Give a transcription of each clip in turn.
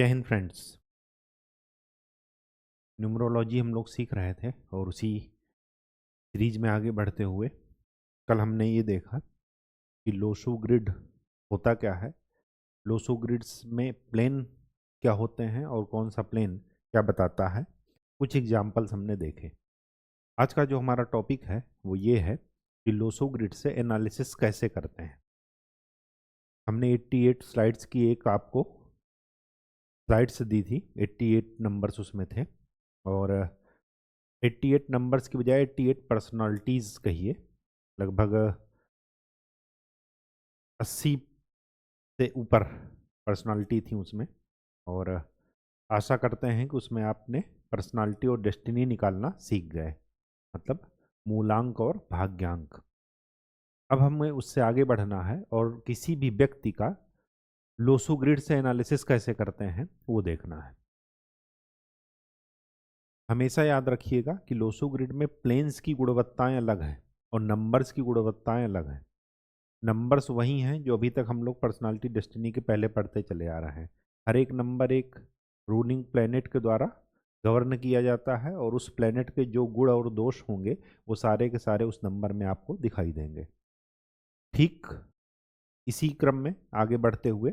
जय Hind friends. Numerology हम लोग सीख रहे थे और उसी सीरीज में आगे बढ़ते हुए कल हमने ये देखा कि लोसू ग्रिड होता क्या है, लोसू ग्रिड्स में प्लेन क्या होते हैं और कौन सा प्लेन क्या बताता है। कुछ एग्जाम्पल्स हमने देखे। आज का जो हमारा टॉपिक है वो ये है कि लोसू ग्रिड से एनालिसिस कैसे करते हैं। हमने 88 स्लाइड्स की एक आपको स्लाइड्स दी थी, 88 नंबर्स उसमें थे और 88 नंबर्स की बजाय 88 पर्सनालिटीज़ कहिए, लगभग 80 से ऊपर पर्सनालिटी थी उसमें। और आशा करते हैं कि उसमें आपने पर्सनालिटी और डेस्टिनी निकालना सीख गए, मतलब मूलांक और भाग्यांक। अब हमें उससे आगे बढ़ना है और किसी भी व्यक्ति का लोसू ग्रिड से एनालिसिस कैसे करते हैं वो देखना है। हमेशा याद रखिएगा कि लोसू ग्रिड में प्लेन्स की गुणवत्ताएं अलग हैं और नंबर्स की गुणवत्ताएं अलग हैं। नंबर्स वही हैं जो अभी तक हम लोग पर्सनालिटी डेस्टिनी के पहले पढ़ते चले आ रहे हैं। हर एक नंबर एक रूलिंग प्लेनेट के द्वारा गवर्न किया जाता है और उस प्लेनेट के जो गुण और दोष होंगे वो सारे के सारे उस नंबर में आपको दिखाई देंगे। ठीक इसी क्रम में आगे बढ़ते हुए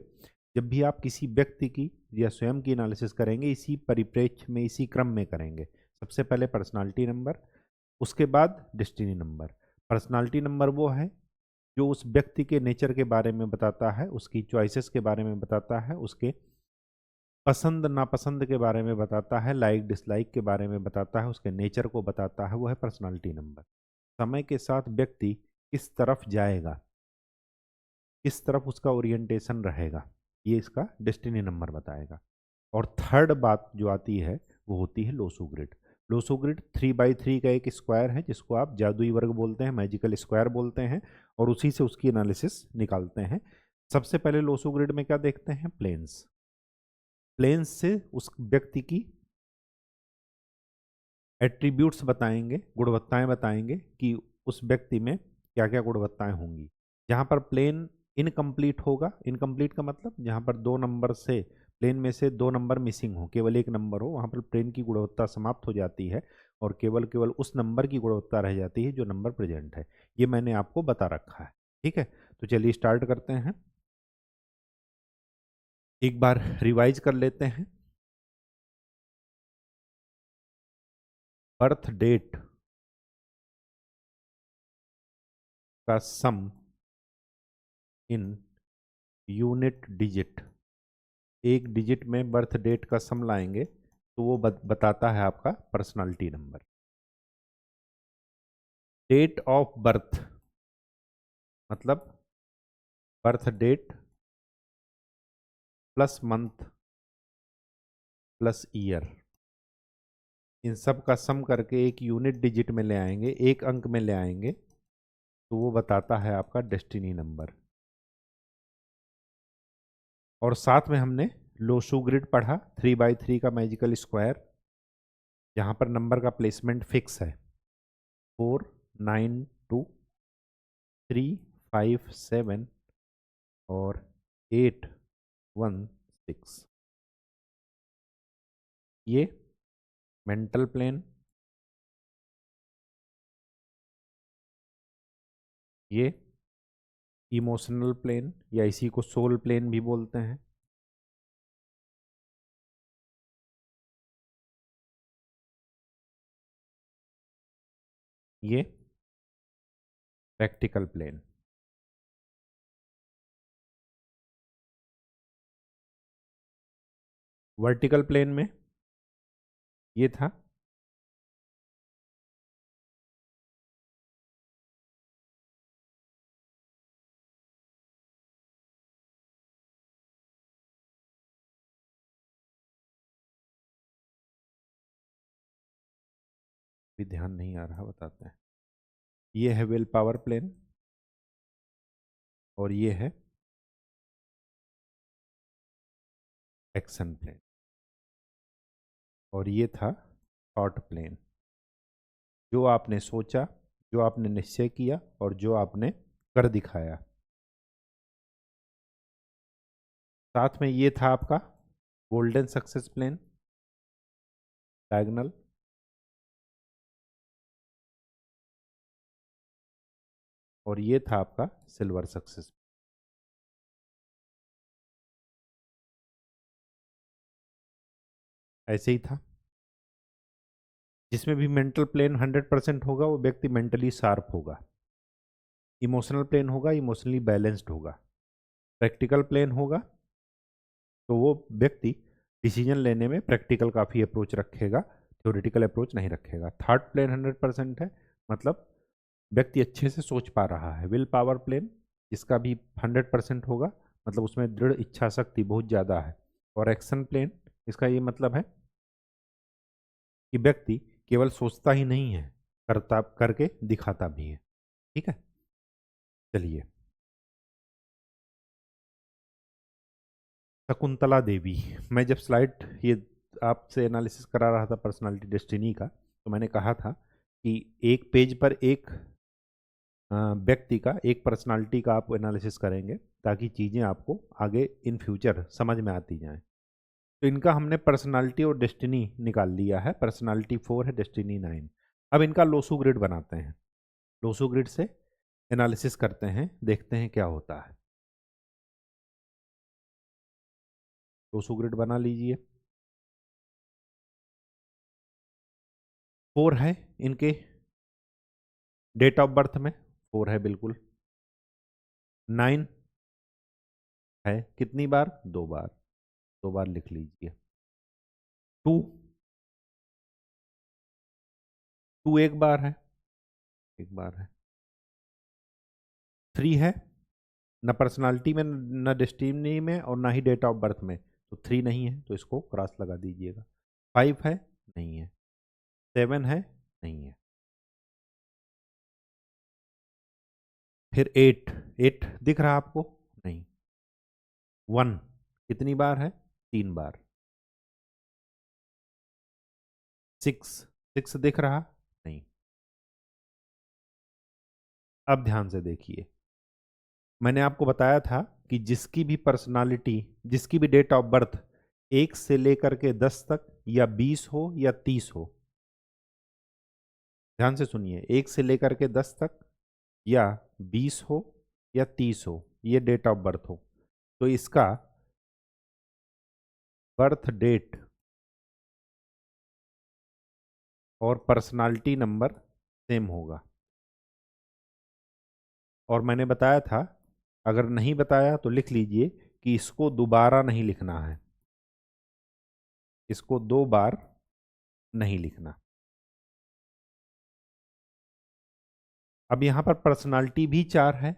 जब भी आप किसी व्यक्ति की या स्वयं की एनालिसिस करेंगे, इसी परिप्रेक्ष्य में इसी क्रम में करेंगे। सबसे पहले पर्सनालिटी नंबर, उसके बाद डेस्टिनी नंबर। पर्सनालिटी नंबर वो है जो उस व्यक्ति के नेचर के बारे में बताता है, उसकी चॉइसेस के बारे में बताता है, उसके पसंद नापसंद के बारे में बताता है, लाइक डिसलाइक के बारे में बताता है, उसके नेचर को बताता है। वो है पर्सनालिटी नंबर। समय के साथ व्यक्ति किस तरफ जाएगा, किस तरफ उसका ओरिएंटेशन रहेगा, ये इसका डेस्टिनी नंबर बताएगा। और थर्ड बात जो आती है वो होती है Losu grid. Losu grid 3x3 का एक स्क्वायर है जिसको आप जादुई वर्ग बोलते हैं, मैजिकल स्क्वायर बोलते हैं, और उसी से उसकी एनालिसिस निकालते हैं। सबसे पहले लोसू ग्रिड में क्या देखते हैं? प्लेन्स। प्लेन्स से उस व्यक्ति की एट्रीब्यूट्स बताएंगे, गुणवत्ताएं बताएंगे कि उस व्यक्ति में क्या क्या गुणवत्ताएं होंगी। जहाँ पर प्लेन इनकम्प्लीट होगा, इनकम्प्लीट का मतलब जहाँ पर दो नंबर से प्लेन में से दो नंबर मिसिंग हो, केवल एक नंबर हो, वहाँ पर प्लेन की गुणवत्ता समाप्त हो जाती है और केवल केवल उस नंबर की गुणवत्ता रह जाती है जो नंबर प्रेजेंट है। ये मैंने आपको बता रखा है। ठीक है, तो चलिए स्टार्ट करते हैं। एक बार रिवाइज कर लेते हैं। बर्थ डेट का सम इन यूनिट डिजिट, एक डिजिट में बर्थ डेट का सम लाएंगे तो वो बताता है आपका personality number. Date of birth मतलब birth date plus month plus year, इन सब का सम करके एक यूनिट डिजिट में ले आएंगे, एक अंक में ले आएंगे तो वो बताता है आपका डेस्टिनी नंबर। और साथ में हमने लोसू ग्रिड पढ़ा, 3x3 का मैजिकल स्क्वायर, जहाँ पर नंबर का प्लेसमेंट फिक्स है, 4 9 2 3 5 7 और 8 1 6। ये मेंटल प्लेन, ये इमोशनल प्लेन या इसी को सोल प्लेन भी बोलते हैं, ये प्रैक्टिकल प्लेन। वर्टिकल प्लेन में ये था भी, ध्यान नहीं आ रहा बताते हैं। ये है विल पावर प्लेन और ये है एक्शन प्लेन और ये था थॉट प्लेन, जो आपने सोचा, जो आपने निश्चय किया और जो आपने कर दिखाया। साथ में ये था आपका गोल्डन सक्सेस प्लेन डायगोनल, और ये था आपका सिल्वर सक्सेस। ऐसे ही था। जिसमें भी मेंटल प्लेन 100% होगा वो व्यक्ति मेंटली शार्प होगा, इमोशनल प्लेन होगा इमोशनली बैलेंस्ड होगा, प्रैक्टिकल प्लेन होगा तो वो व्यक्ति डिसीजन लेने में प्रैक्टिकल काफ़ी अप्रोच रखेगा, थ्योरेटिकल अप्रोच नहीं रखेगा। थर्ड प्लेन 100% है, मतलब व्यक्ति अच्छे से सोच पा रहा है। विल पावर प्लेन जिसका भी 100% होगा, मतलब उसमें दृढ़ इच्छा शक्ति बहुत ज़्यादा है। और एक्शन प्लेन, इसका ये मतलब है कि व्यक्ति केवल सोचता ही नहीं है, करता करके दिखाता भी है। ठीक है, चलिए। शकुंतला देवी, मैं जब स्लाइड ये आपसे एनालिसिस करा रहा था पर्सनालिटी डेस्टिनी का, तो मैंने कहा था कि एक पेज पर एक व्यक्ति का, एक पर्सनालिटी का आप एनालिसिस करेंगे ताकि चीज़ें आपको आगे इन फ्यूचर समझ में आती जाएं। तो इनका हमने पर्सनालिटी और डेस्टिनी निकाल लिया है। पर्सनालिटी 4 है, डेस्टिनी 9। अब इनका लोसू ग्रिड बनाते हैं, लोसू ग्रिड से एनालिसिस करते हैं, देखते हैं क्या होता है। लोसू ग्रिड बना लीजिए। 4 है इनके डेट ऑफ बर्थ में, 4 है बिल्कुल। 9 है कितनी बार? 2 बार, 2 बार लिख लीजिए। 2, 2 एक बार है, एक बार है। 3 है, न पर्सनालिटी में न डेस्टिनी में और ना ही डेट ऑफ बर्थ में, तो 3 नहीं है, तो इसको क्रॉस लगा दीजिएगा। 5 है, नहीं है। 7 है, नहीं है। फिर 8, 8 दिख रहा आपको? नहीं। 1 कितनी बार है? 3 बार। 6, 6 दिख रहा? नहीं। अब ध्यान से देखिए, मैंने आपको बताया था कि जिसकी भी पर्सनालिटी, जिसकी भी डेट ऑफ बर्थ 1 से लेकर के 10 तक या 20 हो या 30 हो, ध्यान से सुनिए, 1 से लेकर के 10 तक या 20 हो या 30 हो, ये डेट ऑफ बर्थ हो, तो इसका बर्थ डेट और पर्सनालिटी नंबर सेम होगा। और मैंने बताया था, अगर नहीं बताया तो लिख लीजिए कि इसको दोबारा नहीं लिखना है, इसको 2 बार नहीं लिखना। अब यहां पर पर्सनालिटी भी 4 है।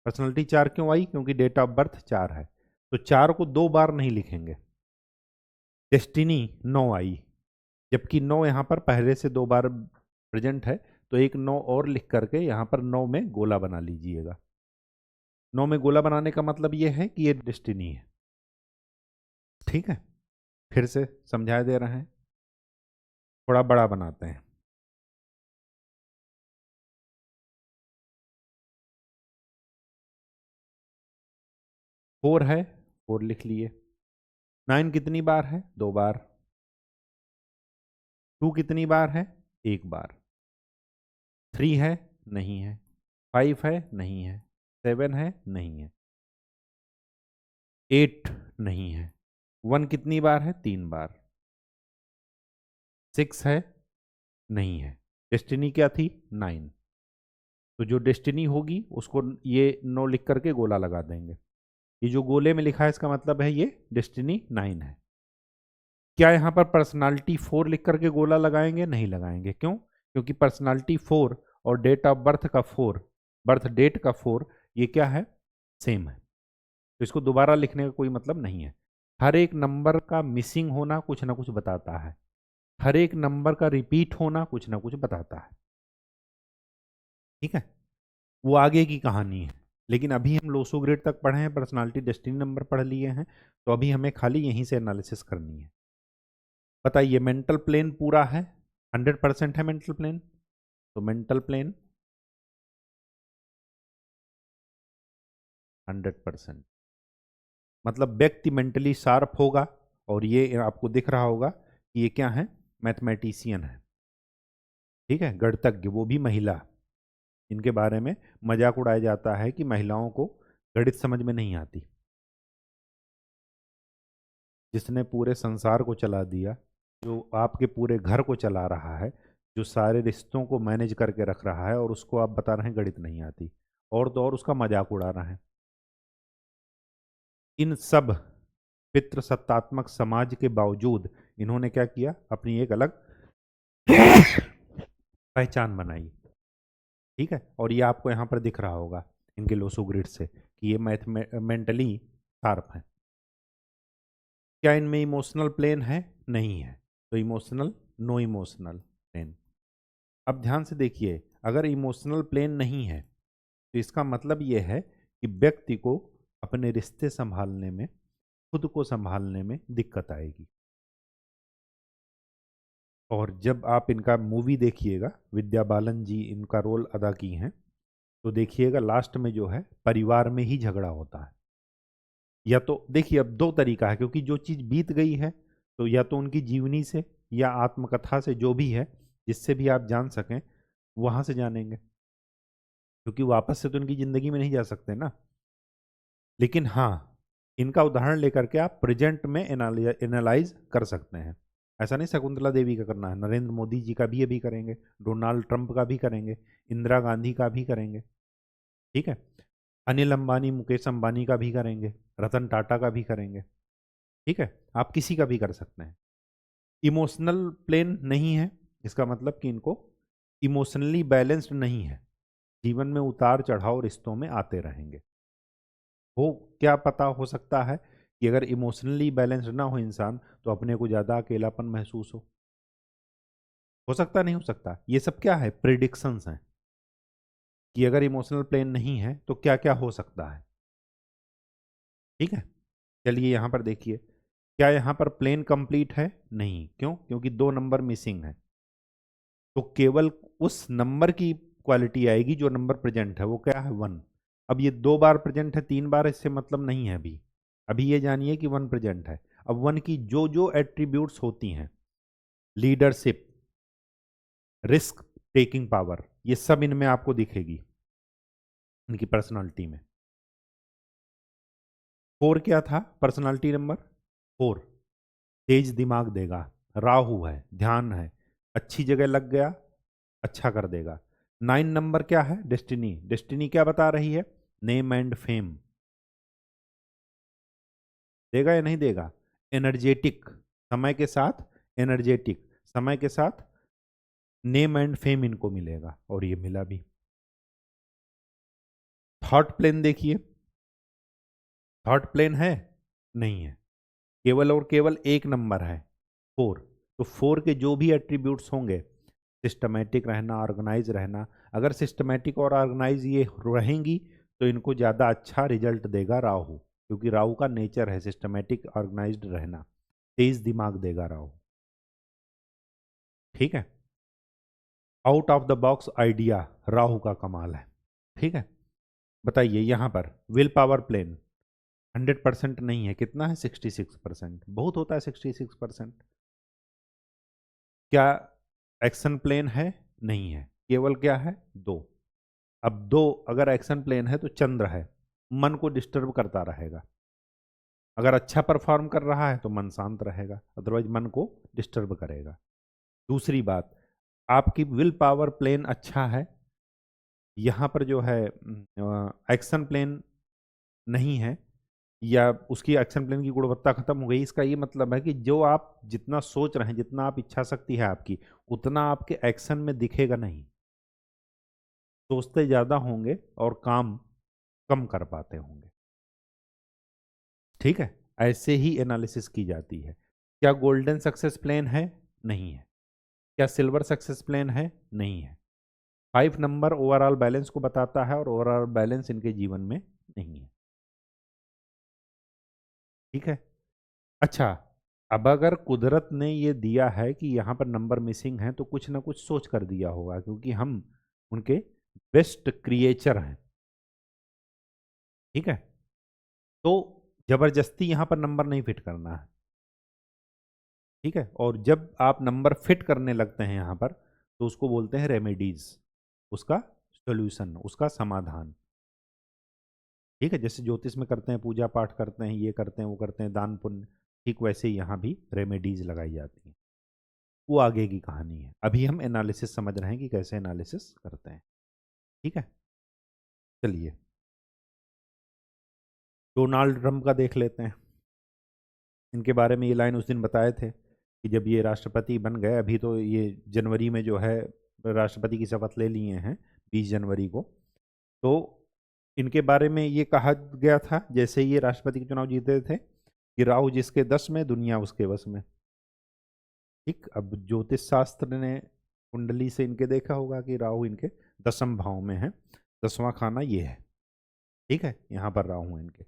पर्सनालिटी 4 क्यों आई? क्योंकि डेट ऑफ बर्थ 4 है, तो 4 को 2 बार नहीं लिखेंगे। डेस्टिनी 9 आई, जबकि 9 यहाँ पर पहले से 2 बार प्रेजेंट है, तो एक 9 और लिख करके यहाँ पर 9 में गोला बना लीजिएगा। 9 में गोला बनाने का मतलब ये है कि ये डेस्टिनी है। ठीक है, फिर से समझा दे रहे हैं, थोड़ा बड़ा बनाते हैं। 4 है, 4 लिख लिए। 9 कितनी बार है? 2 बार। 2 कितनी बार है? 1 बार। 3 है, नहीं है। 5 है, नहीं है। 7 है, नहीं है। 8 नहीं है। 1 कितनी बार है? 3 बार। 6 है, नहीं है। डेस्टिनी क्या थी? 9। तो जो डेस्टिनी होगी उसको ये 9 लिख करके गोला लगा देंगे। ये जो गोले में लिखा है इसका मतलब है ये डेस्टिनी 9 है। क्या यहाँ पर पर्सनालिटी 4 लिख करके गोला लगाएंगे? नहीं लगाएंगे। क्यों? क्योंकि पर्सनालिटी 4 और डेट ऑफ बर्थ का 4, बर्थ डेट का 4, ये क्या है? सेम है, तो इसको दोबारा लिखने का कोई मतलब नहीं है। हर एक नंबर का मिसिंग होना कुछ ना कुछ बताता है, हर एक नंबर का रिपीट होना कुछ ना कुछ बताता है। ठीक है, वो आगे की कहानी है, लेकिन अभी हम लोसो ग्रेड तक पढ़े हैं, पर्सनालिटी डेस्टिनी नंबर पढ़ लिए हैं, तो अभी हमें खाली यहीं से एनालिसिस करनी है। बताइए, मेंटल प्लेन पूरा है, 100% है मेंटल प्लेन, तो मेंटल प्लेन 100%, मतलब व्यक्ति मेंटली शार्प होगा और ये आपको दिख रहा होगा कि ये क्या है, मैथमेटिशियन है, ठीक है, गणितज्ञ, वो भी महिला। इनके बारे में मजाक उड़ाया जाता है कि महिलाओं को गणित समझ में नहीं आती। जिसने पूरे संसार को चला दिया, जो आपके पूरे घर को चला रहा है, जो सारे रिश्तों को मैनेज करके रख रहा है, और उसको आप बता रहे हैं गणित नहीं आती, और तो और उसका मजाक उड़ा रहे हैं। इन सब पितृसत्तात्मक समाज के बावजूद इन्होंने क्या किया, अपनी एक अलग पहचान बनाई, ठीक है। और ये आपको यहाँ पर दिख रहा होगा इनके लोसो ग्रिड से कि ये मेंटली शार्प है। क्या इनमें इमोशनल प्लेन है? नहीं है। तो इमोशनल, नो इमोशनल प्लेन। अब ध्यान से देखिए, अगर इमोशनल प्लेन नहीं है तो इसका मतलब ये है कि व्यक्ति को अपने रिश्ते संभालने में, खुद को संभालने में दिक्कत आएगी। और जब आप इनका मूवी देखिएगा, विद्या बालन जी इनका रोल अदा की हैं, तो देखिएगा लास्ट में जो है परिवार में ही झगड़ा होता है। या तो देखिए, अब दो तरीका है, क्योंकि जो चीज़ बीत गई है तो या तो उनकी जीवनी से या आत्मकथा से, जो भी है जिससे भी आप जान सकें वहां से जानेंगे, क्योंकि वापस से तो उनकी ज़िंदगी में नहीं जा सकते ना। लेकिन हाँ, इनका उदाहरण लेकर के आप प्रेजेंट में एनालाइज कर सकते हैं। ऐसा नहीं शकुंतला देवी का करना है, नरेंद्र मोदी जी का भी अभी करेंगे, डोनाल्ड ट्रंप का भी करेंगे, इंदिरा गांधी का भी करेंगे, ठीक है, अनिल अंबानी मुकेश अंबानी का भी करेंगे, रतन टाटा का भी करेंगे, ठीक है, आप किसी का भी कर सकते हैं। इमोशनल प्लेन नहीं है, इसका मतलब कि इनको इमोशनली बैलेंस्ड नहीं है, जीवन में उतार चढ़ाव रिश्तों में आते रहेंगे। हो, क्या पता, हो सकता है कि अगर इमोशनली बैलेंस्ड ना हो इंसान तो अपने को ज़्यादा अकेलापन महसूस हो सकता, नहीं हो सकता। ये सब क्या है, प्रिडिक्शंस हैं कि अगर इमोशनल प्लेन नहीं है तो क्या क्या हो सकता है, ठीक है। चलिए यहाँ पर देखिए, क्या यहाँ पर प्लेन कंप्लीट है? नहीं। क्यों? क्योंकि दो नंबर मिसिंग है। तो केवल उस नंबर की क्वालिटी आएगी जो नंबर प्रेजेंट है, वो क्या है, 1। अब ये 2 बार प्रेजेंट है, 3 बार, इससे मतलब नहीं है अभी। अभी ये जानिए कि 1 प्रेजेंट है। अब 1 की जो जो एट्रीब्यूट्स होती हैं, लीडरशिप, रिस्क टेकिंग पावर, ये सब इनमें आपको दिखेगी, इनकी पर्सनालिटी में। 4 क्या था पर्सनालिटी नंबर? 4 तेज दिमाग देगा, राहु है, ध्यान है, अच्छी जगह लग गया, अच्छा कर देगा। 9 नंबर क्या है? डेस्टिनी। डेस्टिनी क्या बता रही है? Name and fame. देगा या नहीं देगा? एनर्जेटिक, समय के साथ एनर्जेटिक, समय के साथ नेम एंड फेम इनको मिलेगा, और ये मिला भी। थॉट प्लेन देखिए, थॉट प्लेन है? नहीं है। केवल और केवल एक नंबर है, 4। तो 4 के जो भी एट्रीब्यूट्स होंगे, सिस्टमेटिक रहना, ऑर्गेनाइज रहना, अगर सिस्टमेटिक और ऑर्गेनाइज ये रहेंगी तो इनको ज़्यादा अच्छा रिजल्ट देगा राहु, क्योंकि राहु का नेचर है सिस्टमेटिक ऑर्गेनाइज्ड रहना, तेज दिमाग देगा राहु, ठीक है। Out of the box idea Rahu का कमाल है, ठीक है। बताइए यहाँ पर विल पावर प्लेन 100% नहीं है, कितना है, 66%। बहुत होता है 66%। क्या एक्शन प्लेन है? नहीं है। केवल क्या है, 2। अब 2 अगर एक्शन प्लेन है तो चंद्र है, मन को डिस्टर्ब करता रहेगा। अगर अच्छा परफॉर्म कर रहा है तो मन शांत रहेगा, अदरवाइज मन को डिस्टर्ब करेगा। दूसरी बात, आपकी विल पावर प्लेन अच्छा है, यहाँ पर जो है एक्शन प्लेन नहीं है, या उसकी एक्शन प्लेन की गुणवत्ता खत्म हो गई, इसका ये मतलब है कि जो आप जितना सोच रहे हैं, जितना आप इच्छा शक्ति है आपकी, उतना आपके एक्शन में दिखेगा नहीं। सोचते ज़्यादा होंगे और काम कम कर पाते होंगे, ठीक है। ऐसे ही एनालिसिस की जाती है। क्या गोल्डन सक्सेस प्लान है? नहीं है। क्या सिल्वर सक्सेस प्लान है? नहीं है। 5 नंबर ओवरऑल बैलेंस को बताता है, और ओवरऑल बैलेंस इनके जीवन में नहीं है, ठीक है। अच्छा, अब अगर कुदरत ने ये दिया है कि यहाँ पर नंबर मिसिंग है तो कुछ ना कुछ सोच कर दिया होगा, क्योंकि हम उनके बेस्ट क्रिएचर हैं, ठीक है। तो जबरदस्ती यहाँ पर नंबर नहीं फिट करना है, ठीक है, और जब आप नंबर फिट करने लगते हैं यहाँ पर तो उसको बोलते हैं रेमेडीज, उसका सोल्यूशन, उसका समाधान। ठीक है, जैसे ज्योतिष में करते हैं, पूजा पाठ करते हैं, ये करते हैं, वो करते हैं, दान पुण्य, ठीक वैसे ही यहाँ भी रेमेडीज लगाई जाती हैं। वो आगे की कहानी है, अभी हम एनालिसिस समझ रहे हैं कि कैसे एनालिसिस करते हैं। ठीक है, चलिए डोनाल्ड ट्रंप का देख लेते हैं। इनके बारे में ये लाइन उस दिन बताए थे कि जब ये राष्ट्रपति बन गए, अभी तो ये जनवरी में जो है राष्ट्रपति की शपथ ले लिए हैं 20 जनवरी को, तो इनके बारे में ये कहा गया था जैसे ये राष्ट्रपति के चुनाव जीते थे कि राहु जिसके 10 में दुनिया उसके वश में। ठीक, अब ज्योतिष शास्त्र ने कुंडली से इनके देखा होगा कि राहु इनके 10वें भाव में है, 10वां खाना ये है। ठीक है, यहाँ पर राहु है इनके,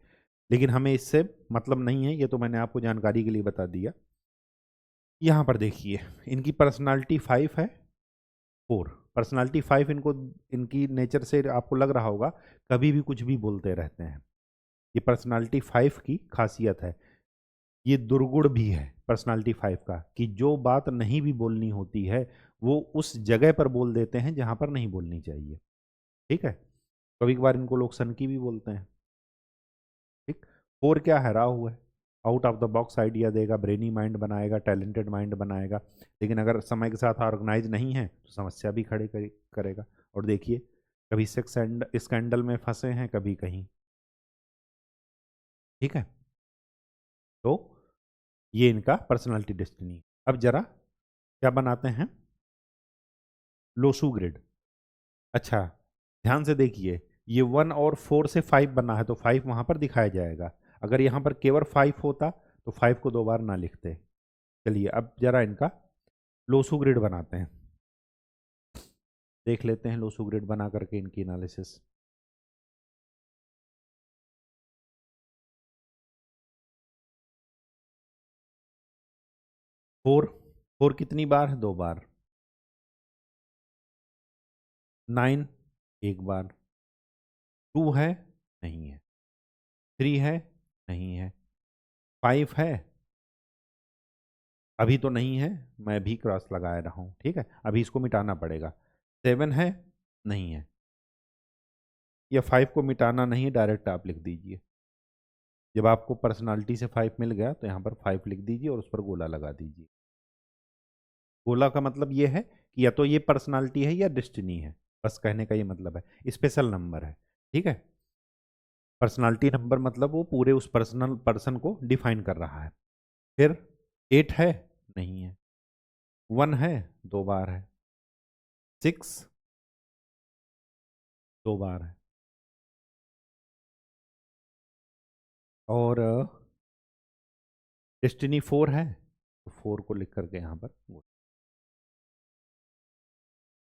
लेकिन हमें इससे मतलब नहीं है, ये तो मैंने आपको जानकारी के लिए बता दिया। यहाँ पर देखिए इनकी पर्सनालिटी 5 है, 4 पर्सनालिटी 5, इनको इनकी नेचर से आपको लग रहा होगा कभी भी कुछ भी बोलते रहते हैं, ये पर्सनालिटी 5 की खासियत है। ये दुर्गुण भी है पर्सनालिटी 5 का कि जो बात नहीं भी बोलनी होती है वो उस जगह पर बोल देते हैं जहाँ पर नहीं बोलनी चाहिए। ठीक है, कभी कभार इनको लोग सन की भी बोलते हैं। ठीक, 4 क्या है, राहु है, out of the box idea देगा, ब्रेनी माइंड बनाएगा, टैलेंटेड माइंड बनाएगा, लेकिन अगर समय के साथ ऑर्गेनाइज नहीं है तो समस्या भी खड़ी करेगा। और देखिए कभी सेक्स स्कैंडल में फंसे हैं, कभी कहीं। ठीक है, तो ये इनका पर्सनालिटी डेस्टिनी। अब जरा क्या बनाते हैं, लोसू ग्रिड। अच्छा, ध्यान से देखिए, ये 1 और 4 से 5 बना है तो 5 वहां पर दिखाया जाएगा। अगर यहाँ पर केवल 5 होता तो 5 को 2 बार ना लिखते। चलिए अब जरा इनका लोसू ग्रिड बनाते हैं, देख लेते हैं लोसू ग्रिड बना करके इनकी एनालिसिस। फोर, 4 कितनी बार है, 2 बार। 9 1 बार। 2 है, नहीं है। 3 है, नहीं है। 5 है, अभी तो नहीं है, मैं भी क्रॉस लगाए रहा हूँ। ठीक है, अभी इसको मिटाना पड़ेगा। 7 है, नहीं है। या 5 को मिटाना नहीं, डायरेक्ट आप लिख दीजिए। जब आपको पर्सनालिटी से 5 मिल गया तो यहाँ पर 5 लिख दीजिए और उस पर गोला लगा दीजिए। गोला का मतलब ये है कि या तो ये पर्सनालिटी है या डेस्टिनी है, बस कहने का ये मतलब है, स्पेशल नंबर है। ठीक है, पर्सनालिटी नंबर मतलब वो पूरे उस पर्सन को डिफाइन कर रहा है। फिर 8 है, नहीं है। 1 है, 2 बार है। 6 2 बार है। और डेस्टिनी 4 है, तो 4 को लिख करके यहाँ पर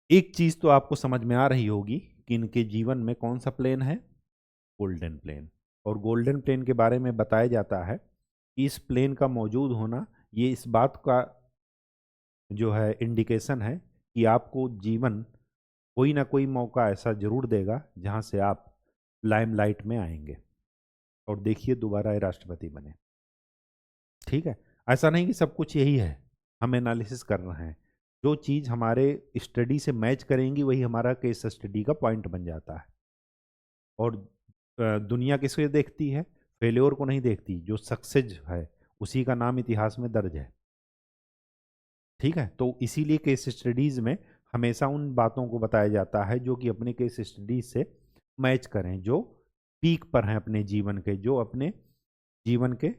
एक चीज तो आपको समझ में आ रही होगी कि इनके जीवन में कौन सा प्लेन है, गोल्डन प्लेन। और गोल्डन प्लेन के बारे में बताया जाता है कि इस प्लेन का मौजूद होना ये इस बात का जो है इंडिकेशन है कि आपको जीवन कोई ना कोई मौका ऐसा जरूर देगा जहां से आप लाइमलाइट में आएंगे और देखिए दोबारा ये राष्ट्रपति बने। ठीक है, ऐसा नहीं कि सब कुछ यही है, हम एनालिसिस कर रहे हैं, जो चीज़ हमारे स्टडी से मैच करेंगी वही हमारा केस स्टडी का पॉइंट बन जाता है। और दुनिया किसको देखती है, फेल्योर को नहीं देखती, जो सक्सेस है उसी का नाम इतिहास में दर्ज है। ठीक है, तो इसीलिए केस स्टडीज में हमेशा उन बातों को बताया जाता है जो कि अपने केस स्टडीज से मैच करें, जो पीक पर हैं अपने जीवन के, जो अपने जीवन के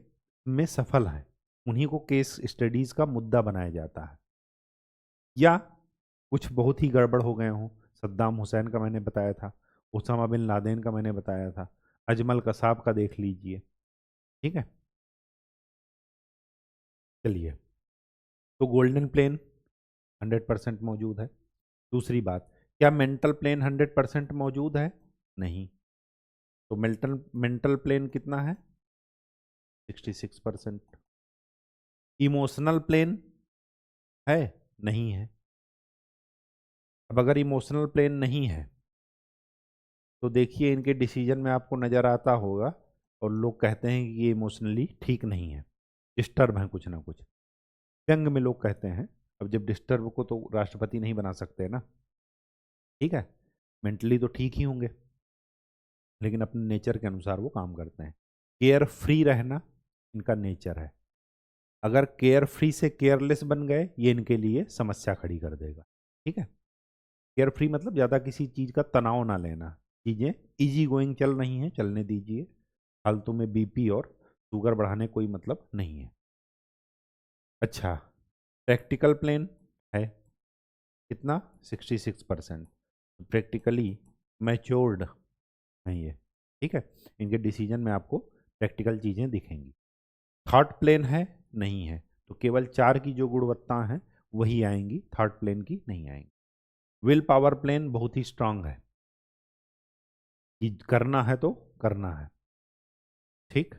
में सफल हैं, उन्हीं को केस स्टडीज का मुद्दा बनाया जाता है। या कुछ बहुत ही गड़बड़ हो गए हों, सद्दाम हुसैन का मैंने बताया था, उसामा बिन लादेन का मैंने बताया था, अजमल कसाब का देख लीजिए। ठीक है, चलिए, तो गोल्डन प्लेन 100% मौजूद है। दूसरी बात, क्या मेंटल प्लेन 100% मौजूद है, नहीं। तो मेंटल मेंटल प्लेन कितना है, 66%। इमोशनल प्लेन है, नहीं है। अब अगर इमोशनल प्लेन नहीं है तो देखिए इनके डिसीजन में आपको नज़र आता होगा और लोग कहते हैं कि ये इमोशनली ठीक नहीं है, डिस्टर्ब है कुछ ना कुछ। व्यंग में लोग कहते हैं। अब जब डिस्टर्ब को तो राष्ट्रपति नहीं बना सकते ना, ठीक है, मेंटली तो ठीक ही होंगे, लेकिन अपने नेचर के अनुसार वो काम करते हैं। केयर फ्री रहना इनका नेचर है। अगर केयर फ्री से केयरलेस बन गए, ये इनके लिए समस्या खड़ी कर देगा। ठीक है, केयर फ्री मतलब ज़्यादा किसी चीज़ का तनाव ना लेना, चीज़ें इजी गोइंग चल रही हैं, चलने दीजिए, फालतू में बीपी और शुगर बढ़ाने कोई मतलब नहीं है। अच्छा, प्रैक्टिकल प्लेन है कितना, 66%। प्रैक्टिकली मैच्योर्ड नहीं है, ठीक है, इनके डिसीजन में आपको प्रैक्टिकल चीज़ें दिखेंगी। थर्ड प्लेन है नहीं है, तो केवल 4 की जो गुणवत्ता हैं वही आएंगी, थर्ड प्लेन की नहीं आएंगी। विल पावर प्लेन बहुत ही स्ट्रांग है कि करना है तो करना है, ठीक।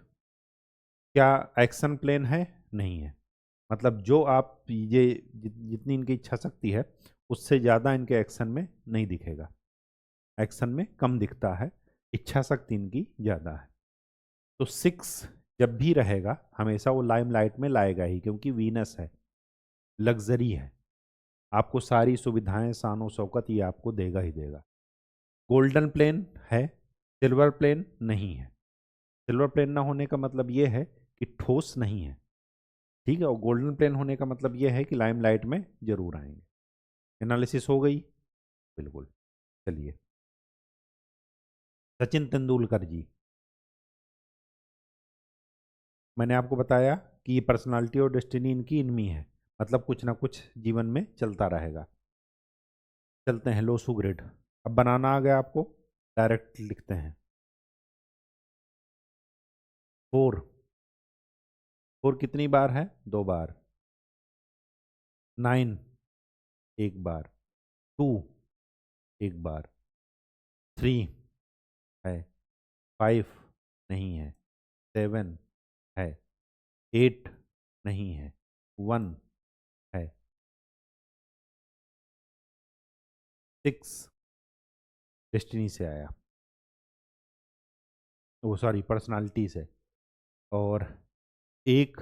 क्या एक्शन प्लेन है नहीं है, मतलब जो आप ये जितनी इनकी इच्छा शक्ति है उससे ज़्यादा इनके एक्शन में नहीं दिखेगा, एक्शन में कम दिखता है, इच्छा शक्ति इनकी ज़्यादा है। तो 6 जब भी रहेगा हमेशा वो लाइमलाइट में लाएगा ही, क्योंकि वीनस है, लग्जरी है, आपको सारी सुविधाएं शानो शौकत ये आपको देगा ही देगा। गोल्डन प्लेन है, सिल्वर प्लेन नहीं है। सिल्वर प्लेन ना होने का मतलब ये है कि ठोस नहीं है, ठीक है, और गोल्डन प्लेन होने का मतलब ये है कि लाइमलाइट में जरूर आएंगे। एनालिसिस हो गई, बिल्कुल। चलिए, सचिन तेंदुलकर जी, मैंने आपको बताया कि ये पर्सनालिटी और डेस्टिनी इनकी इनमी है, मतलब कुछ ना कुछ जीवन में चलता रहेगा। चलते हैं लोसू ग्रिड, अब बनाना आ गया आपको, डायरेक्ट लिखते हैं। 4, 4 कितनी बार है, 2 बार। 9 एक बार, 2 एक बार, 3 है, 5 नहीं है, 7 है, 8 नहीं है, 1 है, 6 डेस्टिनी से आया, वो सॉरी पर्सनालिटी से, और एक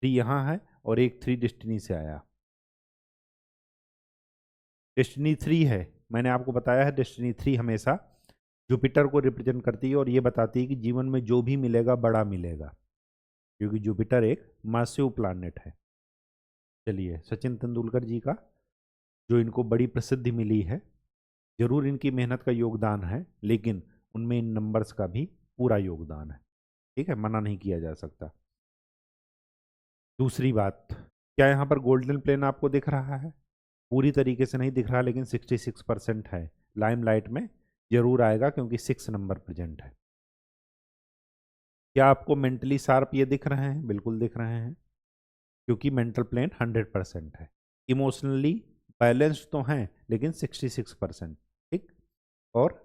3 यहाँ है और एक 3 डेस्टिनी से आया। डेस्टिनी 3 है, मैंने आपको बताया है डेस्टिनी 3 हमेशा जुपिटर को रिप्रेजेंट करती है और ये बताती है कि जीवन में जो भी मिलेगा बड़ा मिलेगा, क्योंकि जुपिटर एक मासिव प्लैनेट है। चलिए, सचिन तेंदुलकर जी का जो इनको बड़ी प्रसिद्धि मिली है, जरूर इनकी मेहनत का योगदान है, लेकिन उनमें इन नंबर्स का भी पूरा योगदान है, ठीक है, मना नहीं किया जा सकता। दूसरी बात, क्या यहाँ पर गोल्डन प्लेन आपको दिख रहा है, पूरी तरीके से नहीं दिख रहा, लेकिन 66% है, लाइमलाइट में जरूर आएगा क्योंकि 6 नंबर प्रेजेंट है। क्या आपको मेंटली शार्प ये दिख रहे हैं, बिल्कुल दिख रहे हैं, क्योंकि मेंटल प्लेन 100% है। इमोशनली बैलेंस्ड तो हैं लेकिन 66%, ठीक। और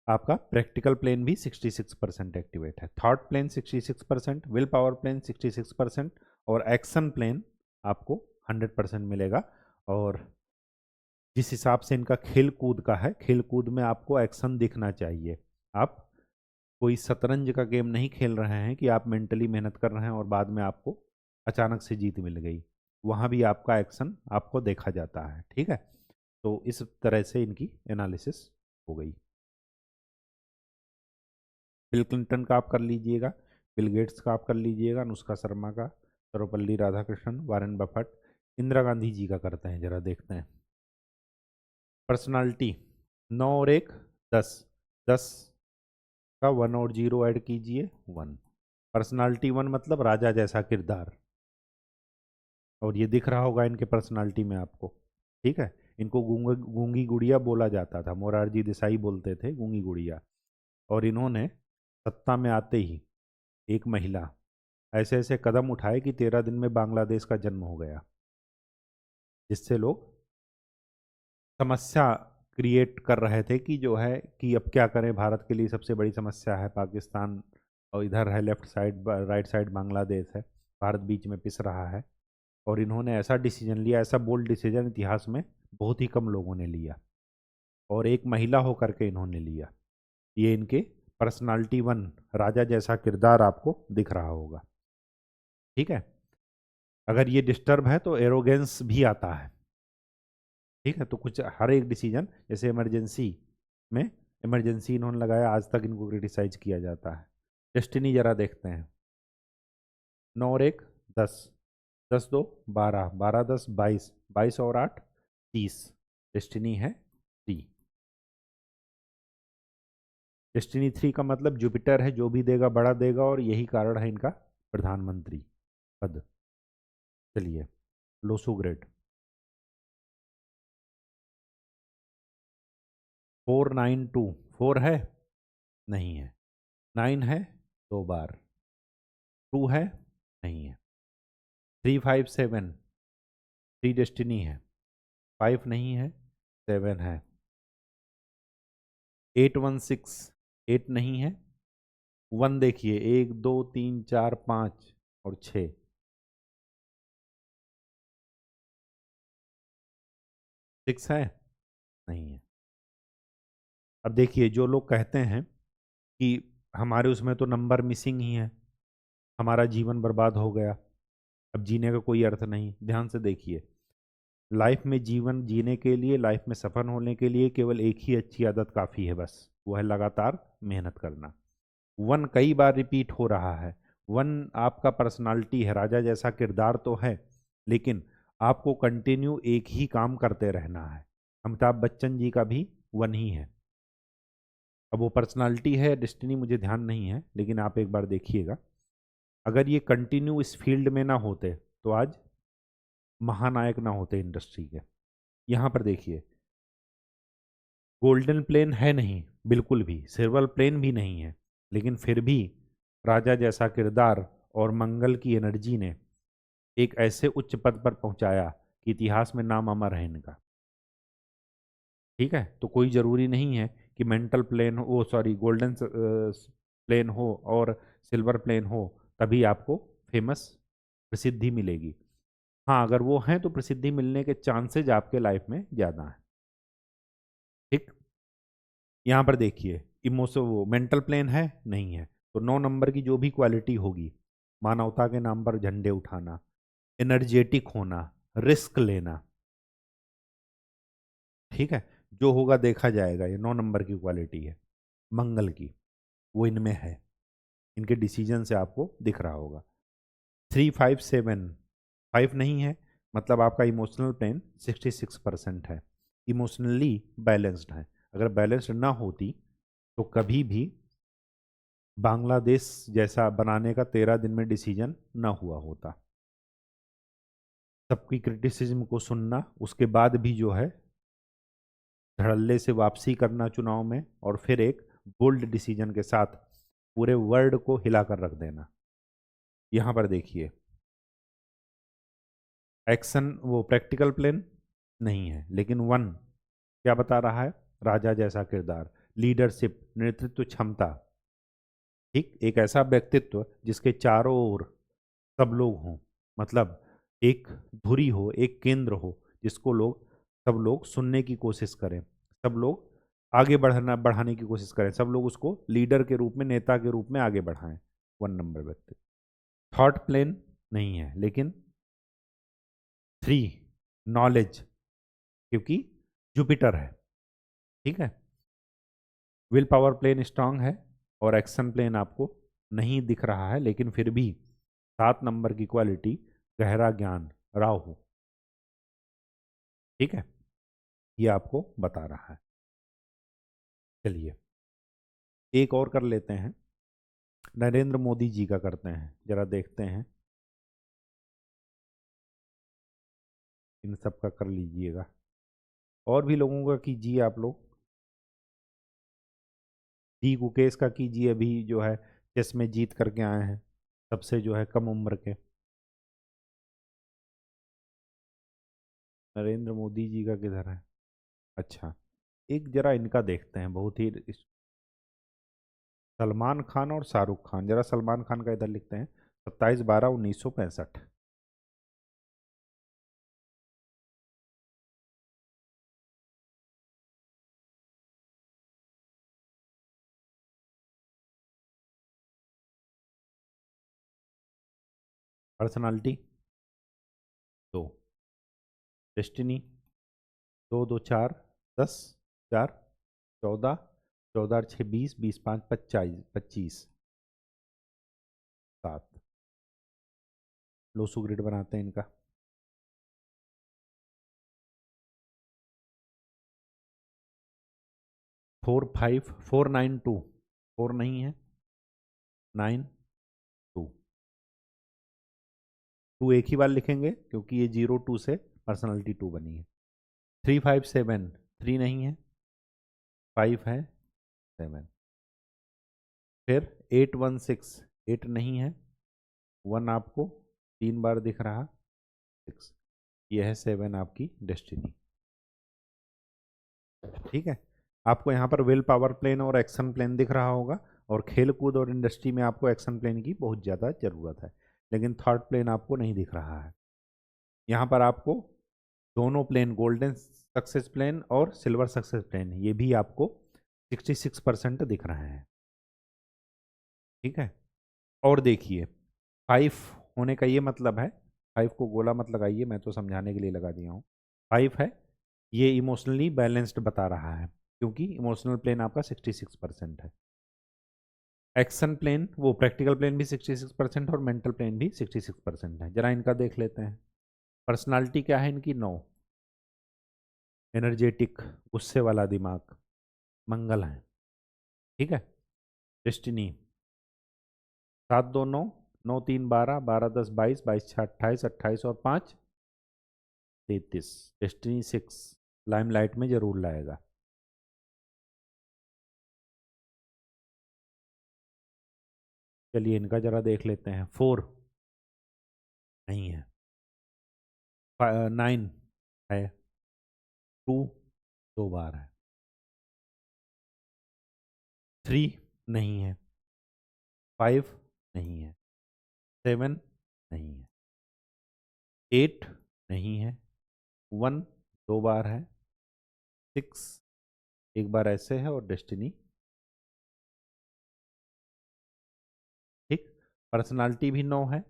आपका प्रैक्टिकल प्लेन भी 66% एक्टिवेट है, thought plane 66%, willpower plane 66% और एक्शन प्लेन आपको 100% मिलेगा। और जिस हिसाब से इनका खेल कूद का है, खेल कूद में आपको एक्शन दिखना चाहिए। आप कोई शतरंज का गेम नहीं खेल रहे हैं कि आप मेंटली मेहनत कर रहे हैं और बाद में आपको अचानक से जीत मिल गई, वहाँ भी आपका एक्शन आपको देखा जाता है, ठीक है। तो इस तरह से इनकी एनालिसिस हो गई। बिल क्लिंटन का आप कर लीजिएगा, बिल गेट्स का आप कर लीजिएगा, अनुष्का शर्मा का, सर्वपल्ली राधाकृष्णन, वारेन बफट, इंदिरा गांधी जी का करते हैं, जरा देखते हैं। पर्सनालिटी 9 और 1 10, 10 का 1 और 0 ऐड कीजिए 1। पर्सनालिटी 1 मतलब राजा जैसा किरदार, और ये दिख रहा होगा इनके पर्सनालिटी में आपको, ठीक है। इनको गूंगी गुड़िया बोला जाता था, मोरारजी देसाई बोलते थे गूंगी गुड़िया, और इन्होंने सत्ता में आते ही एक महिला ऐसे ऐसे कदम उठाए कि 13 दिन में बांग्लादेश का जन्म हो गया, जिससे लोग समस्या क्रिएट कर रहे थे कि जो है कि अब क्या करें, भारत के लिए सबसे बड़ी समस्या है पाकिस्तान, और इधर है left side, right side Bangladesh है, भारत बीच में पिस रहा है। और इन्होंने ऐसा डिसीजन लिया, ऐसा बोल्ड डिसीजन इतिहास में बहुत ही कम लोगों ने लिया, और एक महिला होकर के इन्होंने लिया। ये इनके पर्सनालिटी 1 राजा जैसा किरदार आपको दिख रहा होगा, ठीक है। अगर ये डिस्टर्ब है तो एरोगेंस भी आता है। ठीक है, तो कुछ हर एक डिसीजन, जैसे इमरजेंसी में, इमरजेंसी इन्होंने लगाया, आज तक इनको क्रिटिसाइज किया जाता है। डेस्टिनी जरा देखते हैं। 9 और 1 10, 10 2 12, 12 10 22, 22 और 8 30। डेस्टिनी है 3। डेस्टिनी 3 का मतलब जुपिटर है, जो भी देगा बड़ा देगा, और यही कारण है इनका प्रधानमंत्री पद। चलिए, लोसो ग्रेड 492। 4 है, नहीं है। 9 है, 2 बार। 2 है, नहीं है। 357, 3 डेस्टिनी है। 5 नहीं है, 7 है। 816, 8 नहीं है। 1 देखिए, 1 2 3 4 5 और 6। 6 है, नहीं है। अब देखिए, जो लोग कहते हैं कि हमारे उसमें तो नंबर मिसिंग ही है, हमारा जीवन बर्बाद हो गया, अब जीने का कोई अर्थ नहीं, ध्यान से देखिए। लाइफ में जीवन जीने के लिए, लाइफ में सफल होने के लिए केवल एक ही अच्छी आदत काफ़ी है, बस वो है लगातार मेहनत करना। 1 कई बार रिपीट हो रहा है। 1 आपका पर्सनालिटी है, राजा जैसा किरदार तो है, लेकिन आपको कंटिन्यू एक ही काम करते रहना है। अमिताभ बच्चन जी का भी 1 ही है। अब वो पर्सनालिटी है, डेस्टिनी मुझे ध्यान नहीं है, लेकिन आप एक बार देखिएगा, अगर ये कंटिन्यू इस फील्ड में ना होते तो आज महानायक ना होते इंडस्ट्री के। यहाँ पर देखिए, गोल्डन प्लेन है नहीं, बिल्कुल भी सिल्वर प्लेन भी नहीं है, लेकिन फिर भी राजा जैसा किरदार और मंगल की एनर्जी ने एक ऐसे उच्च पद पर पहुंचाया कि इतिहास में नाम अमर है इनका। ठीक है, तो कोई ज़रूरी नहीं है कि मेंटल प्लेन हो, वो सॉरी गोल्डन प्लेन हो और सिल्वर प्लेन हो तभी आपको फेमस प्रसिद्धि मिलेगी। हाँ, अगर वो हैं तो प्रसिद्धि मिलने के चांसेज आपके लाइफ में ज़्यादा हैं। ठीक, यहाँ पर देखिए, इमोशो वो मेंटल प्लेन है, नहीं है, तो 9 नंबर की जो भी क्वालिटी होगी, मानवता के नाम पर झंडे उठाना, एनर्जेटिक होना, रिस्क लेना, ठीक है, जो होगा देखा जाएगा, ये 9 नंबर की क्वालिटी है मंगल की, वो इनमें है। इनके डिसीजन से आपको दिख रहा होगा। 357, 5 नहीं है, मतलब आपका इमोशनल प्लेन 66% है, इमोशनली बैलेंस्ड है। अगर बैलेंस्ड ना होती तो कभी भी बांग्लादेश जैसा बनाने का 13 दिन में डिसीजन ना हुआ होता। सबकी क्रिटिसिज्म को सुनना, उसके बाद भी जो है धड़ल्ले से वापसी करना चुनाव में, और फिर एक बोल्ड डिसीजन के साथ पूरे वर्ल्ड को हिलाकर रख देना। यहाँ पर देखिए, एक्शन वो प्रैक्टिकल प्लेन नहीं है, लेकिन 1 क्या बता रहा है, राजा जैसा किरदार, लीडरशिप, नेतृत्व क्षमता। ठीक, एक ऐसा व्यक्तित्व जिसके चारों ओर सब लोग हों, मतलब एक धुरी हो, एक केंद्र हो, जिसको लोग, सब लोग सुनने की कोशिश करें, सब लोग आगे बढ़ाने की कोशिश करें, सब लोग उसको लीडर के रूप में, नेता के रूप में आगे बढ़ाएं। 1 नंबर व्यक्ति। थॉट प्लेन नहीं है, लेकिन 3 नॉलेज, क्योंकि जुपिटर है। ठीक है, विल पावर प्लेन स्ट्रांग है, और एक्शन प्लेन आपको नहीं दिख रहा है, लेकिन फिर भी 7 नंबर की क्वालिटी, गहरा ज्ञान, राहु। ठीक है, ये आपको बता रहा है। चलिए, एक और कर लेते हैं, नरेंद्र मोदी जी का करते हैं, जरा देखते हैं, इन सब का कर लीजिएगा, और भी लोगों का कीजिए आप लोग। डी गुकेश का कीजिए, अभी जो है चेस में जीत करके आए हैं, सबसे जो है कम उम्र के। नरेंद्र मोदी जी का किधर है? अच्छा, एक जरा इनका देखते हैं, बहुत ही सलमान खान और शाहरुख खान, जरा सलमान खान का इधर लिखते हैं, 27/12/1965। पर्सनालिटी डेस्टिनी 2 2 4 10 4 14 14 6 20 20 5 25 25 7 लोसू ग्रिड बनाते हैं इनका। फोर 5 4 9 2 4 नहीं है 9 2 2 एक ही बार लिखेंगे क्योंकि ये 0 2 से पर्सनालिटी 2 बनी है। 3 5 7 3 नहीं है 5 है 7। फिर 8 1 6 8 नहीं है 1 आपको 3 बार दिख रहा 6। यह है 7 आपकी डेस्टिनी। ठीक है, आपको यहाँ पर विल पावर प्लेन और एक्शन प्लेन दिख रहा होगा, और खेल कूद और इंडस्ट्री में आपको एक्शन प्लेन की बहुत ज़्यादा ज़रूरत है, लेकिन थर्ड प्लेन आपको नहीं दिख रहा है। यहाँ पर आपको दोनों प्लेन, गोल्डन सक्सेस प्लेन और सिल्वर सक्सेस प्लेन, ये भी आपको 66% दिख रहे हैं। ठीक है, और देखिए 5 होने का ये मतलब है, 5 को गोला मत लगाइए, मैं तो समझाने के लिए लगा दिया हूँ। 5 है, ये इमोशनली बैलेंस्ड बता रहा है क्योंकि इमोशनल प्लेन आपका 66% है। एक्शन प्लेन, वो प्रैक्टिकल प्लेन भी 66% और मेंटल प्लेन भी 66% है। जरा इनका देख लेते हैं। पर्सनालिटी क्या है इनकी? 9, एनर्जेटिक, गुस्से वाला दिमाग, मंगल है। ठीक है, डेस्टिनी 7 2 9 9 3 12 12 10 22 22 6 28 28 और 5 33। डेस्टिनी 6 लाइमलाइट में जरूर लाएगा। चलिए इनका जरा देख लेते हैं। 4 नहीं है, 9 है, 2 2 बार है, 3 नहीं है, 5 नहीं है, 7 नहीं है, 8 नहीं है, 1 2 बार है, 6 एक बार ऐसे है, और डेस्टिनी। ठीक, पर्सनालिटी भी 9 है।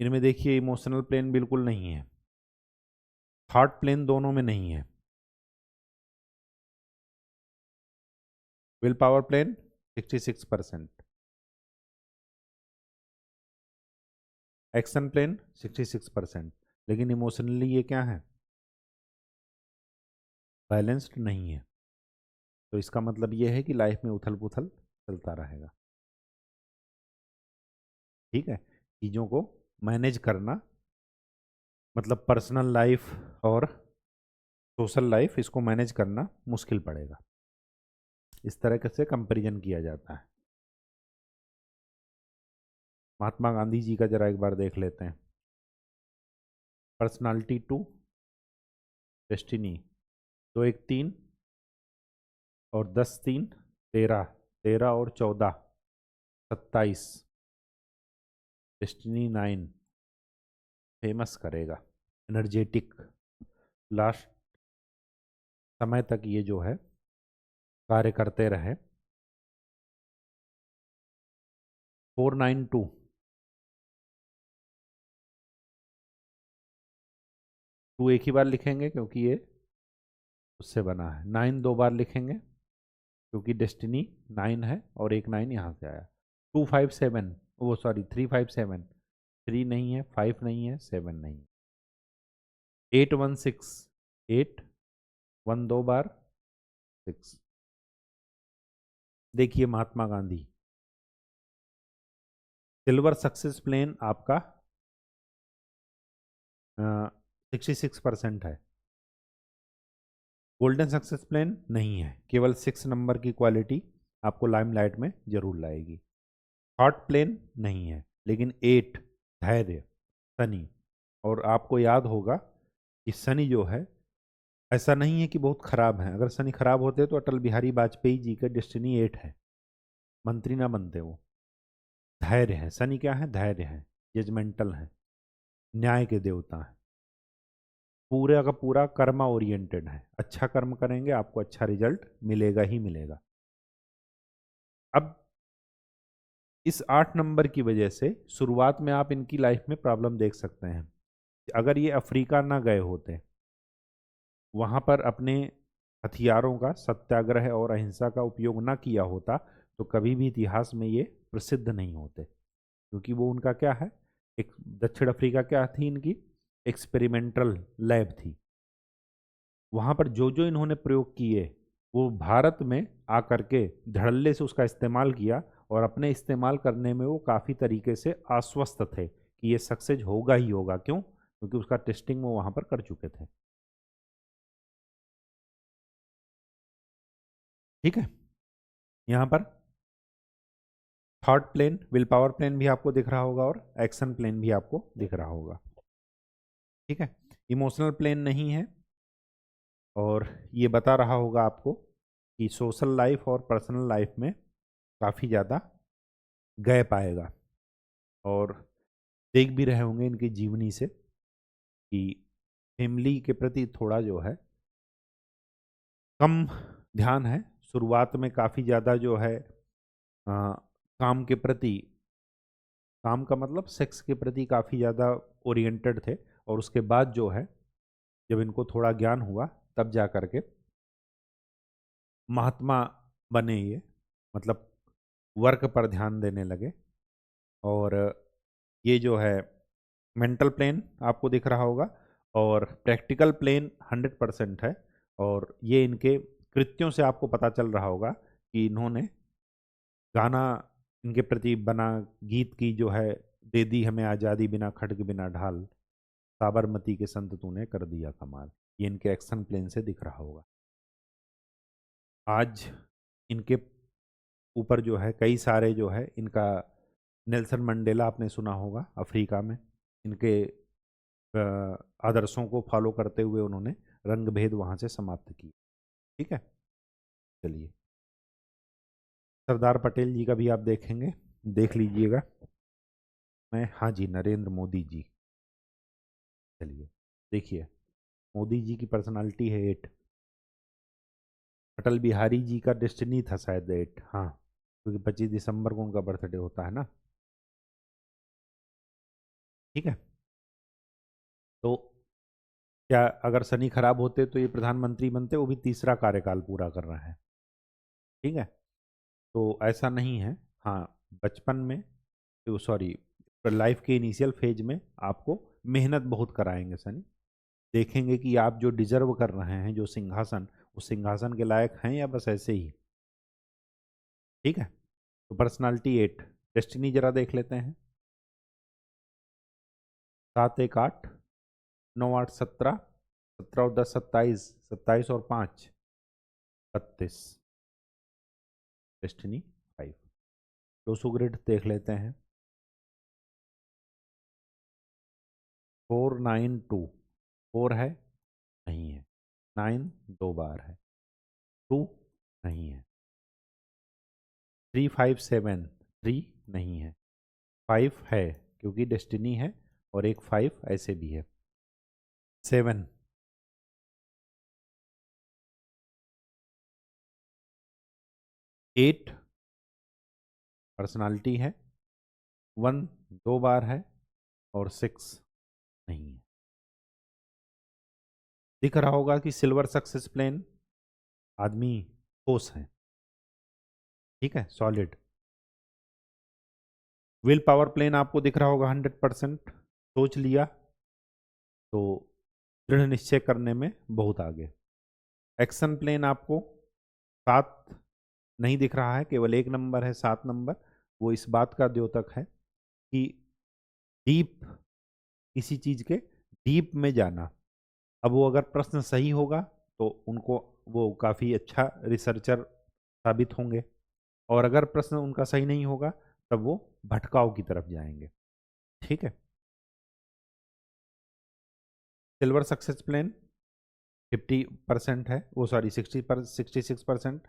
इनमें देखिए इमोशनल प्लेन बिल्कुल नहीं है, थॉट प्लेन दोनों में नहीं है, willpower plane 66%, action plane 66%, लेकिन इमोशनली ये क्या है? बैलेंस्ड नहीं है। तो इसका मतलब ये है कि लाइफ में उथल पुथल चलता रहेगा। ठीक है, चीज़ों को मैनेज करना, मतलब पर्सनल लाइफ और सोशल लाइफ, इसको मैनेज करना मुश्किल पड़ेगा। इस तरह से कंपैरिजन किया जाता है। महात्मा गांधी जी का जरा एक बार देख लेते हैं। पर्सनालिटी 2, डेस्टिनी 2 1 3 और 10 3 13 13 और 14 27। डेस्टिनी 9 फेमस करेगा, एनर्जेटिक, लास्ट समय तक ये जो है कार्य करते रहे। 492 2 एक ही बार लिखेंगे क्योंकि ये उससे बना है। 9 2 बार लिखेंगे क्योंकि डेस्टिनी 9 है, और एक 9 यहाँ से आया। 2 5 7, वो सॉरी 3 5 7, 3 नहीं है, 5 नहीं है, 7 नहीं है। 8 1 6 8, 1 2 बार 6। देखिए Mahatma Gandhi, silver success plane आपका 66% है, गोल्डन सक्सेस प्लेन नहीं है, केवल 6 नंबर की क्वालिटी आपको लाइमलाइट में जरूर लाएगी। हॉट प्लेन नहीं है, लेकिन 8 धैर्य, शनि। और आपको याद होगा कि शनि जो है, ऐसा नहीं है कि बहुत खराब है। अगर शनि खराब होते तो अटल बिहारी वाजपेयी जी का डेस्टिनी 8 है, मंत्री ना बनते वो। धैर्य है, शनि क्या है? धैर्य है, जजमेंटल है, न्याय के देवता है, पूरा का पूरा कर्मा ओरिएंटेड है। अच्छा कर्म करेंगे आपको अच्छा रिजल्ट मिलेगा ही मिलेगा। अब इस 8 नंबर की वजह से शुरुआत में आप इनकी लाइफ में प्रॉब्लम देख सकते हैं। अगर ये अफ्रीका ना गए होते, वहाँ पर अपने हथियारों का सत्याग्रह और अहिंसा का उपयोग ना किया होता, तो कभी भी इतिहास में ये प्रसिद्ध नहीं होते। क्योंकि वो उनका क्या है, एक दक्षिण अफ्रीका क्या थी इनकी, एक्सपेरिमेंटल लैब थी। वहाँ पर जो जो इन्होंने प्रयोग किए वो भारत में आकर के धड़ल्ले से उसका इस्तेमाल किया, और अपने इस्तेमाल करने में वो काफ़ी तरीके से आश्वस्त थे कि ये सक्सेस होगा ही होगा। क्यों? क्योंकि उसका टेस्टिंग वो वहाँ पर कर चुके थे। ठीक है। यहाँ पर thought plane, willpower plane भी आपको दिख रहा होगा, और एक्शन प्लेन भी आपको दिख रहा होगा। ठीक है। इमोशनल प्लेन नहीं है, और ये बता रहा होगा आपको कि सोशल लाइफ और पर्सनल लाइफ में काफ़ी ज़्यादा गैप आएगा। और देख भी रहे होंगे इनकी जीवनी से कि फैमिली के प्रति थोड़ा जो है कम ध्यान है। शुरुआत में काफ़ी ज़्यादा जो है काम के प्रति, काम का मतलब सेक्स के प्रति काफ़ी ज़्यादा ओरिएंटेड थे, और उसके बाद जो है जब इनको थोड़ा ज्ञान हुआ तब जा कर के महात्मा बने ये, मतलब वर्क पर ध्यान देने लगे। और ये जो है मेंटल प्लेन आपको दिख रहा होगा, और प्रैक्टिकल प्लेन 100% है। और ये इनके कृत्यों से आपको पता चल रहा होगा कि इन्होंने गाना इनके प्रति बना, गीत की जो है, दे दी हमें आज़ादी बिना खड्ग बिना ढाल, साबरमती के संत तूने कर दिया कमाल, ये इनके एक्शन प्लेन से दिख रहा होगा। आज इनके ऊपर जो है कई सारे जो है इनका, नेल्सन मंडेला आपने सुना होगा, अफ्रीका में इनके आदर्शों को फॉलो करते हुए उन्होंने रंग भेद वहाँ से समाप्त किए। ठीक है। चलिए, सरदार पटेल जी का भी आप देखेंगे, देख लीजिएगा। मैं, हाँ जी, नरेंद्र मोदी जी। चलिए देखिए, मोदी जी की पर्सनालिटी है 8। अटल बिहारी जी का डेस्टिनी था शायद 8, हाँ, क्योंकि 25 दिसंबर को उनका बर्थडे होता है ना। ठीक है। तो क्या अगर शनि खराब होते तो ये प्रधानमंत्री बनते, वो भी तीसरा कार्यकाल पूरा कर रहे हैं। ठीक है। तो ऐसा नहीं है। हाँ, बचपन में, तो सॉरी, लाइफ के इनिशियल फेज में आपको मेहनत बहुत कराएंगे शनि। देखेंगे कि आप जो डिजर्व कर रहे हैं जो सिंहासन, उस सिंहासन के लायक हैं या बस ऐसे ही। ठीक है। तो पर्सनालिटी 8, डेस्टिनी जरा देख लेते हैं। 7 1 8, 9 8 17, 17 और 10 27, 27 और 5 32, डेस्टिनी 5। लोसो ग्रिड देख लेते हैं। 4 9 2, 4 है, नहीं है। 9 2 बार है, 2 नहीं है। 3 5 7, 3 नहीं है। 5 है, क्योंकि डेस्टिनी है, और एक 5 ऐसे भी है। 7, 8 पर्सनालिटी है, 1 2 बार है, और 6 नहीं है। दिख रहा होगा कि सिल्वर सक्सेस प्लेन आदमी ठोस है। ठीक है, सॉलिड। विल पावर प्लेन आपको दिख रहा होगा 100%, सोच लिया तो दृढ़ निश्चय करने में बहुत आगे। एक्शन प्लेन आपको 7 नहीं दिख रहा है, केवल एक नंबर है 7 नंबर। वो इस बात का द्योतक है कि डीप, किसी चीज के डीप में जाना। अब वो अगर प्रश्न सही होगा तो उनको, वो काफी अच्छा रिसर्चर साबित होंगे, और अगर प्रश्न उनका सही नहीं होगा तब वो भटकाव की तरफ जाएंगे। ठीक है। सिल्वर सक्सेस प्लेन 50% है, वो सॉरी 66%।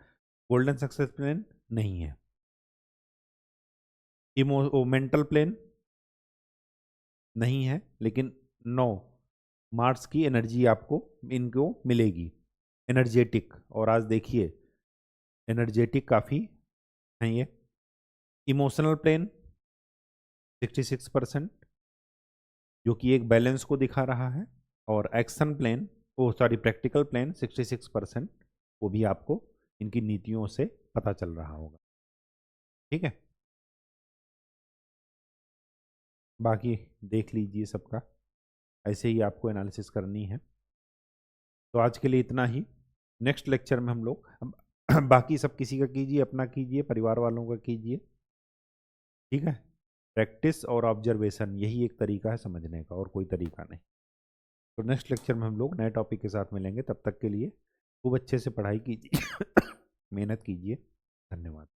गोल्डन सक्सेस प्लेन नहीं है। इमो मेंटल प्लेन नहीं है, लेकिन 9 मार्स की एनर्जी आपको इनको मिलेगी, एनर्जेटिक। और आज देखिए एनर्जेटिक काफ़ी है ये। इमोशनल प्लेन 66%, जो कि एक बैलेंस को दिखा रहा है, और एक्शन प्लान, ओ सॉरी प्रैक्टिकल प्लान 66%, वो भी आपको इनकी नीतियों से पता चल रहा होगा। ठीक है, बाकी देख लीजिए सबका, ऐसे ही आपको एनालिसिस करनी है। तो आज के लिए इतना ही। नेक्स्ट लेक्चर में हम लोग बाकी सब किसी का कीजिए, अपना कीजिए, परिवार वालों का कीजिए। ठीक है, प्रैक्टिस और ऑब्जर्वेशन यही एक तरीका है समझने का, और कोई तरीका नहीं। तो नेक्स्ट लेक्चर में हम लोग नए टॉपिक के साथ मिलेंगे, तब तक के लिए खूब अच्छे से पढ़ाई कीजिए मेहनत कीजिए। धन्यवाद।